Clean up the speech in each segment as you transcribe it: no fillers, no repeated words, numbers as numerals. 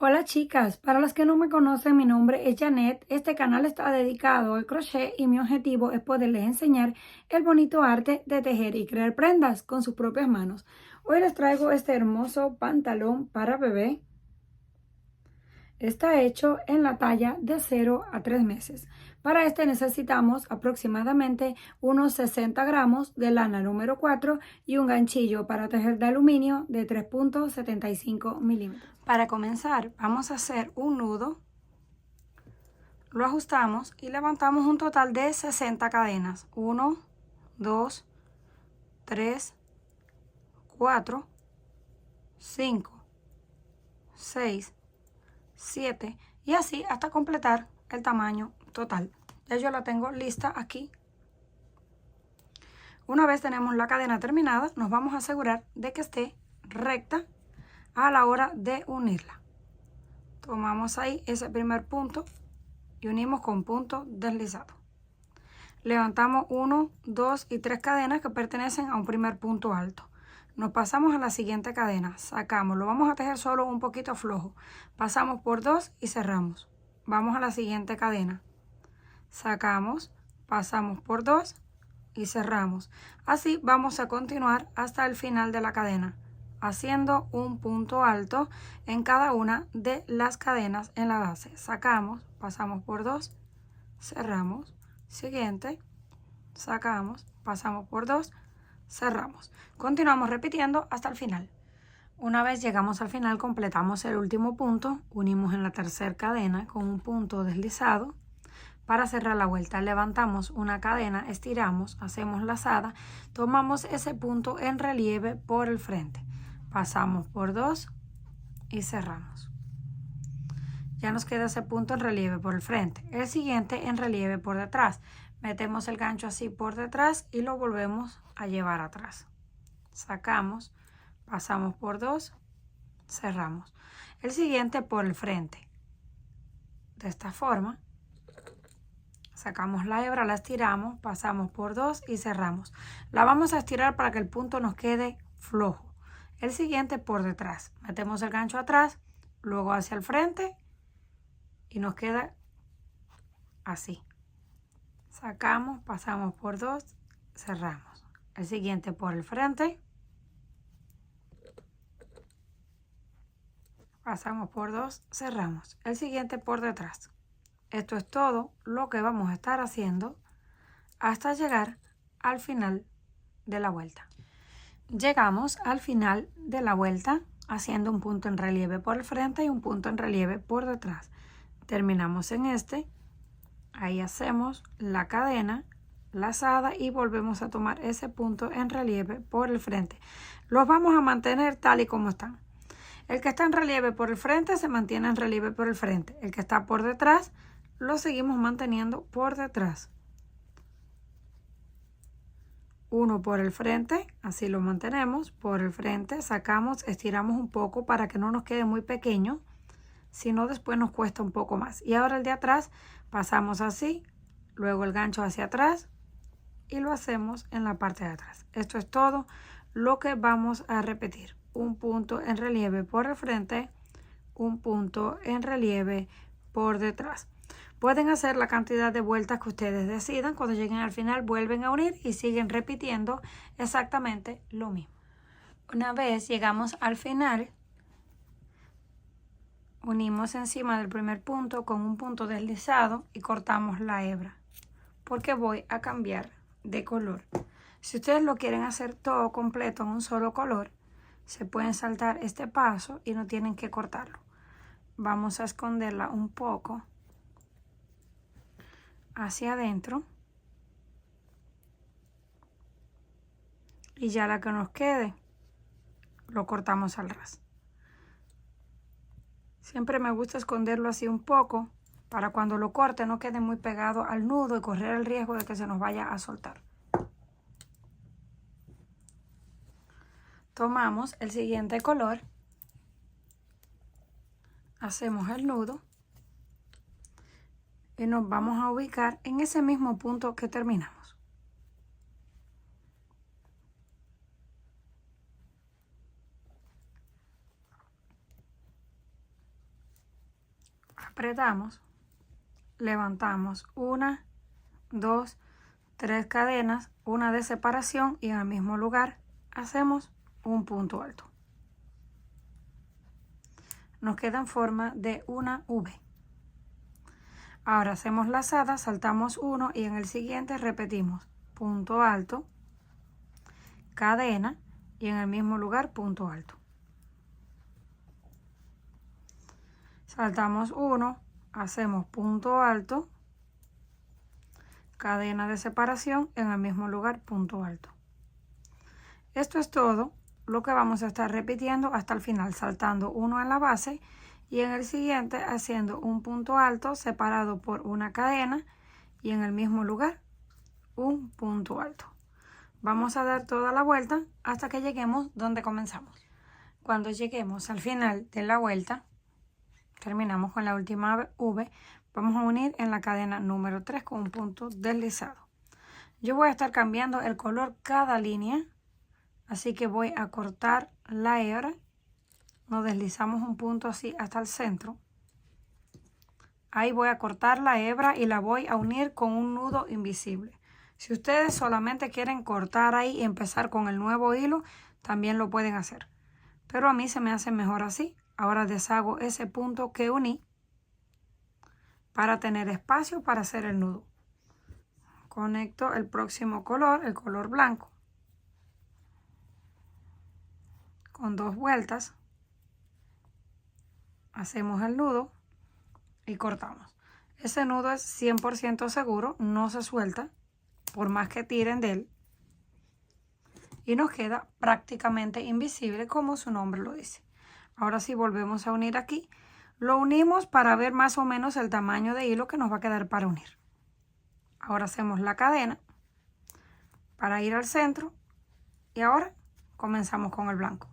Hola chicas, para las que no me conocen, mi nombre es Janet. Este canal está dedicado al crochet y mi objetivo es poderles enseñar el bonito arte de tejer y crear prendas con sus propias manos. Hoy les traigo este hermoso pantalón para bebé. Está hecho en la talla de 0 a 3 meses. Para este necesitamos aproximadamente unos 60 gramos de lana número 4 y un ganchillo para tejer de aluminio de 3.75 milímetros. Para comenzar vamos a hacer un nudo, lo ajustamos y levantamos un total de 60 cadenas. 1, 2, 3, 4, 5, 6, 7 y así hasta completar el tamaño total. Ya yo la tengo lista aquí. Una vez tenemos la cadena terminada, nos vamos a asegurar de que esté recta a la hora de unirla. Tomamos ahí ese primer punto y unimos con punto deslizado. Levantamos 1, 2 y 3 cadenas que pertenecen a un primer punto alto. Nos pasamos a la siguiente cadena, sacamos, lo vamos a tejer solo un poquito flojo. Pasamos por 2 y cerramos. Vamos a la siguiente cadena, sacamos, pasamos por 2 y cerramos. Así vamos a continuar hasta el final de la cadena, haciendo un punto alto en cada una de las cadenas en la base. Sacamos, pasamos por 2, cerramos, siguiente, sacamos, pasamos por 2, cerramos. Continuamos repitiendo hasta el final. Una vez llegamos al final, completamos el último punto, unimos en la tercera cadena con un punto deslizado. Para cerrar la vuelta, levantamos una cadena, estiramos, hacemos lazada, tomamos ese punto en relieve por el frente, pasamos por 2 y cerramos. Ya nos queda ese punto en relieve por el frente. El siguiente en relieve por detrás. Metemos el gancho así por detrás y lo volvemos a llevar atrás. Sacamos, pasamos por 2, cerramos. El siguiente por el frente. De esta forma. Sacamos la hebra, la estiramos, pasamos por 2 y cerramos. La vamos a estirar para que el punto nos quede flojo. El siguiente por detrás. Metemos el gancho atrás, luego hacia el frente y nos queda así. Sacamos, pasamos por 2, cerramos. El siguiente por el frente. Pasamos por 2, cerramos. El siguiente por detrás. Esto es todo lo que vamos a estar haciendo hasta llegar al final de la vuelta. Llegamos al final de la vuelta haciendo un punto en relieve por el frente y un punto en relieve por detrás. Terminamos en este, ahí hacemos la cadena lazada y volvemos a tomar ese punto en relieve por el frente. Los vamos a mantener tal y como están. El que está en relieve por el frente se mantiene en relieve por el frente. El que está por detrás lo seguimos manteniendo por detrás. Uno por el frente, así lo mantenemos, por el frente, sacamos, estiramos un poco para que no nos quede muy pequeño, si no después nos cuesta un poco más. Y ahora el de atrás, pasamos así, luego el gancho hacia atrás y lo hacemos en la parte de atrás. Esto es todo lo que vamos a repetir. Un punto en relieve por el frente, un punto en relieve por detrás. Pueden hacer la cantidad de vueltas que ustedes decidan. Cuando lleguen al final vuelven a unir y siguen repitiendo exactamente lo mismo. Una vez llegamos al final, unimos encima del primer punto con un punto deslizado y cortamos la hebra, porque voy a cambiar de color. Si ustedes lo quieren hacer todo completo en un solo color, se pueden saltar este paso y no tienen que cortarlo. Vamos a esconderla un poco hacia adentro y ya la que nos quede lo cortamos al ras. Siempre me gusta esconderlo así un poco para cuando lo corte no quede muy pegado al nudo y correr el riesgo de que se nos vaya a soltar. Tomamos el siguiente color, hacemos el nudo y nos vamos a ubicar en ese mismo punto que terminamos. apretamos, levantamos 1, 2, 3 cadenas, una de separación y en el mismo lugar hacemos un punto alto. Nos queda en forma de una V. Ahora hacemos lazada, saltamos 1 y en el siguiente repetimos punto alto, cadena y en el mismo lugar punto alto. Saltamos 1, hacemos punto alto, cadena de separación, en el mismo lugar punto alto. Esto es todo lo que vamos a estar repitiendo hasta el final, saltando 1 en la base y en el siguiente haciendo un punto alto separado por una cadena y en el mismo lugar un punto alto. Vamos a dar toda la vuelta hasta que lleguemos donde comenzamos. Cuando lleguemos al final de la vuelta, terminamos con la última V, vamos a unir en la cadena número 3 con un punto deslizado. Yo voy a estar cambiando el color cada línea, así que voy a cortar la hebra, nos deslizamos un punto así hasta el centro. Ahí voy a cortar la hebra y la voy a unir con un nudo invisible. Si ustedes solamente quieren cortar ahí y empezar con el nuevo hilo, también lo pueden hacer. Pero a mí se me hace mejor así. Ahora deshago ese punto que uní para tener espacio para hacer el nudo. Conecto el próximo color, el color blanco, con 2 vueltas. Hacemos el nudo y cortamos. Ese nudo es 100% seguro, no se suelta por más que tiren de él. Y nos queda prácticamente invisible como su nombre lo dice. Ahora sí volvemos a unir aquí. Lo unimos para ver más o menos el tamaño de hilo que nos va a quedar para unir. Ahora hacemos la cadena para ir al centro y ahora comenzamos con el blanco.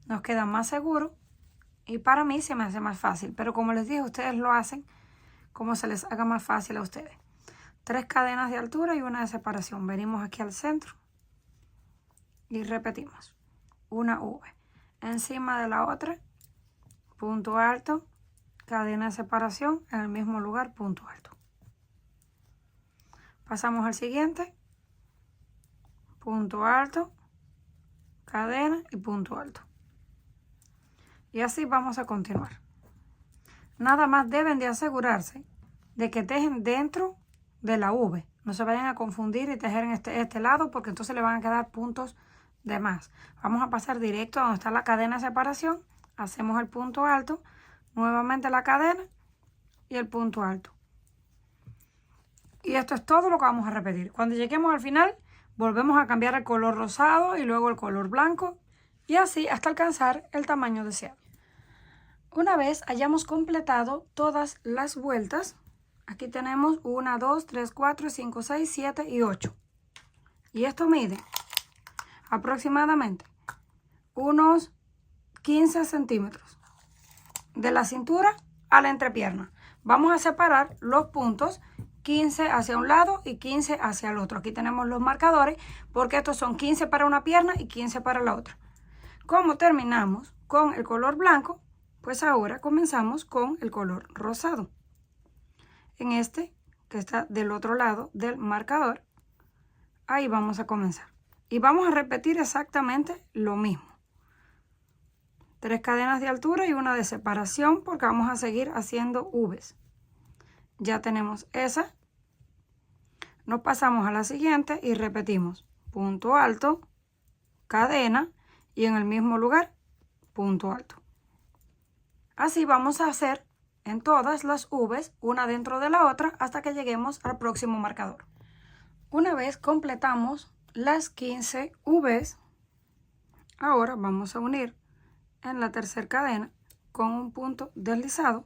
Nos queda más seguro y para mí se me hace más fácil, pero como les dije, ustedes lo hacen como se les haga más fácil a ustedes. 3 cadenas de altura y una de separación. Venimos aquí al centro y repetimos una V encima de la otra, punto alto, cadena de separación, en el mismo lugar punto alto. Pasamos al siguiente, punto alto, cadena y punto alto. Y así vamos a continuar. Nada más deben de asegurarse de que tejen dentro de la V. No se vayan a confundir y tejer en este lado porque entonces le van a quedar puntos de más. Vamos a pasar directo a donde está la cadena de separación. Hacemos el punto alto, nuevamente la cadena y el punto alto. Y esto es todo lo que vamos a repetir. Cuando lleguemos al final, volvemos a cambiar el color rosado y luego el color blanco y así hasta alcanzar el tamaño deseado. Una vez hayamos completado todas las vueltas, aquí tenemos 1, 2, 3, 4, 5, 6, 7 y 8. Y esto mide aproximadamente unos 15 centímetros de la cintura a la entrepierna. Vamos a separar los puntos 15 hacia un lado y 15 hacia el otro. Aquí tenemos los marcadores porque estos son 15 para una pierna y 15 para la otra. Como terminamos con el color blanco, pues ahora comenzamos con el color rosado. En este que está del otro lado del marcador, ahí vamos a comenzar. Y vamos a repetir exactamente lo mismo. 3 cadenas de altura y una de separación porque vamos a seguir haciendo V's. Ya tenemos esa. Nos pasamos a la siguiente y repetimos punto alto, cadena y en el mismo lugar punto alto. Así vamos a hacer en todas las V's, una dentro de la otra, hasta que lleguemos al próximo marcador. Una vez completamos las 15 V's, ahora vamos a unir en la tercera cadena con un punto deslizado.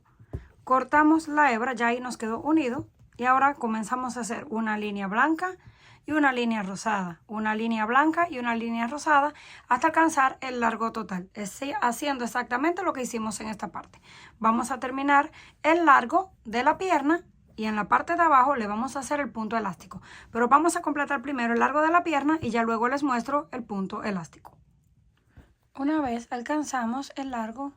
Cortamos la hebra, ya ahí nos quedó unido. Y ahora comenzamos a hacer una línea blanca y una línea rosada. Una línea blanca y una línea rosada hasta alcanzar el largo total. Haciendo exactamente lo que hicimos en esta parte. Vamos a terminar el largo de la pierna y en la parte de abajo le vamos a hacer el punto elástico. Pero vamos a completar primero el largo de la pierna y ya luego les muestro el punto elástico. Una vez alcanzamos el largo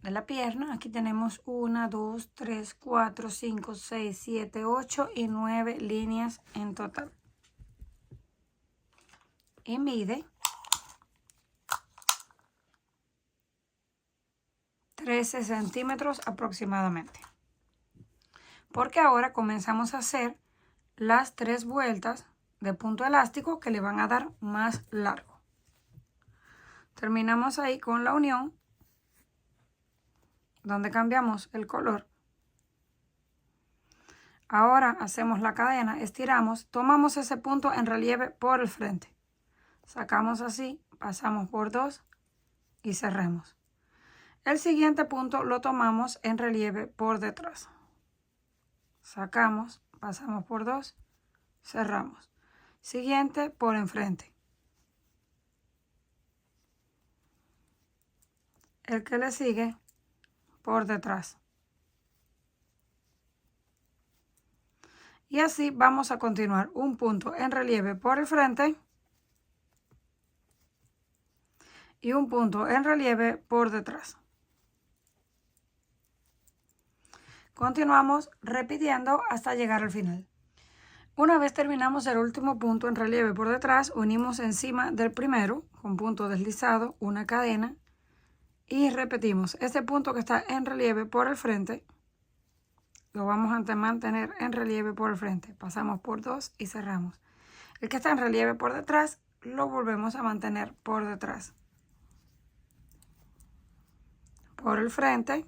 de la pierna. Aquí tenemos 1, 2, 3, 4, 5, 6, 7, 8 y 9 líneas en total. Y mide 13 centímetros aproximadamente. Porque ahora comenzamos a hacer las 3 vueltas de punto elástico que le van a dar más largo. Terminamos ahí con la unión, donde cambiamos el color. Ahora hacemos la cadena, estiramos, tomamos ese punto en relieve por el frente. Sacamos así, pasamos por 2 y cerramos. El siguiente punto lo tomamos en relieve por detrás. Sacamos, pasamos por 2, cerramos. Siguiente por enfrente. El que le sigue por detrás. Y así vamos a continuar. Un punto en relieve por el frente y un punto en relieve por detrás. Continuamos repitiendo hasta llegar al final. Una vez terminamos el último punto en relieve por detrás, unimos encima del primero con punto deslizado, una cadena y repetimos. Este punto que está en relieve por el frente lo vamos a mantener en relieve por el frente. Pasamos por 2 y cerramos. El que está en relieve por detrás lo volvemos a mantener por detrás. Por el frente.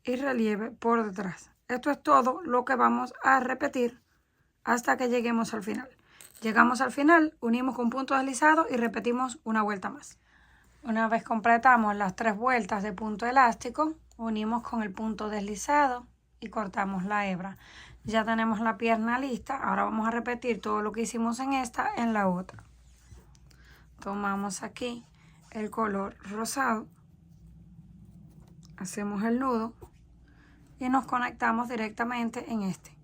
Y relieve por detrás. Esto es todo lo que vamos a repetir hasta que lleguemos al final. Llegamos al final, unimos con punto deslizado y repetimos una vuelta más. Una vez completamos las 3 vueltas de punto elástico, unimos con el punto deslizado y cortamos la hebra. Ya tenemos la pierna lista. Ahora vamos a repetir todo lo que hicimos en esta en la otra. Tomamos aquí el color rosado, hacemos el nudo y nos conectamos directamente en este.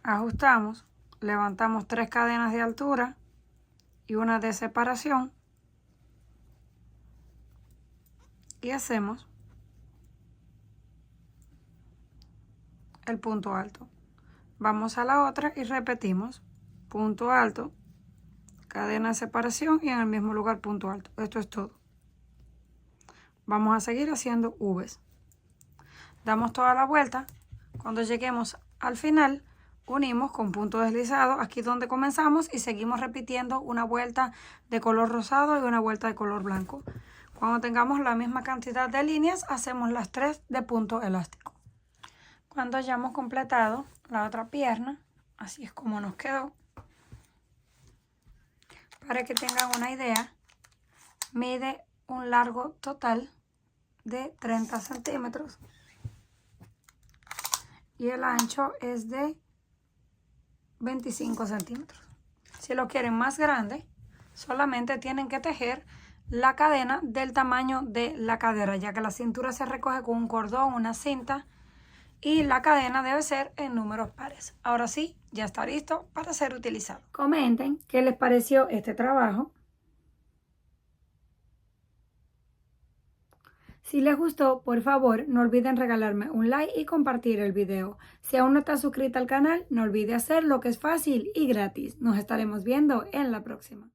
Ajustamos, levantamos 3 cadenas de altura y una de separación y hacemos el punto alto. Vamos a la otra y repetimos punto alto, cadena de separación y en el mismo lugar punto alto. Esto es todo. Vamos a seguir haciendo V's. Damos toda la vuelta. Cuando lleguemos al final, unimos con punto deslizado aquí donde comenzamos y seguimos repitiendo una vuelta de color rosado y una vuelta de color blanco. Cuando tengamos la misma cantidad de líneas, hacemos las 3 de punto elástico. Cuando hayamos completado la otra pierna, así es como nos quedó. Para que tengan una idea, mide un largo total de 30 centímetros y el ancho es de 25 centímetros. Si lo quieren más grande, solamente tienen que tejer la cadena del tamaño de la cadera, ya que la cintura se recoge con un cordón, una cinta, y la cadena debe ser en números pares. Ahora sí, ya está listo para ser utilizado. Comenten qué les pareció este trabajo. Si les gustó, por favor, no olviden regalarme un like y compartir el video. Si aún no estás suscrita al canal, no olvide hacerlo, que es fácil y gratis. Nos estaremos viendo en la próxima.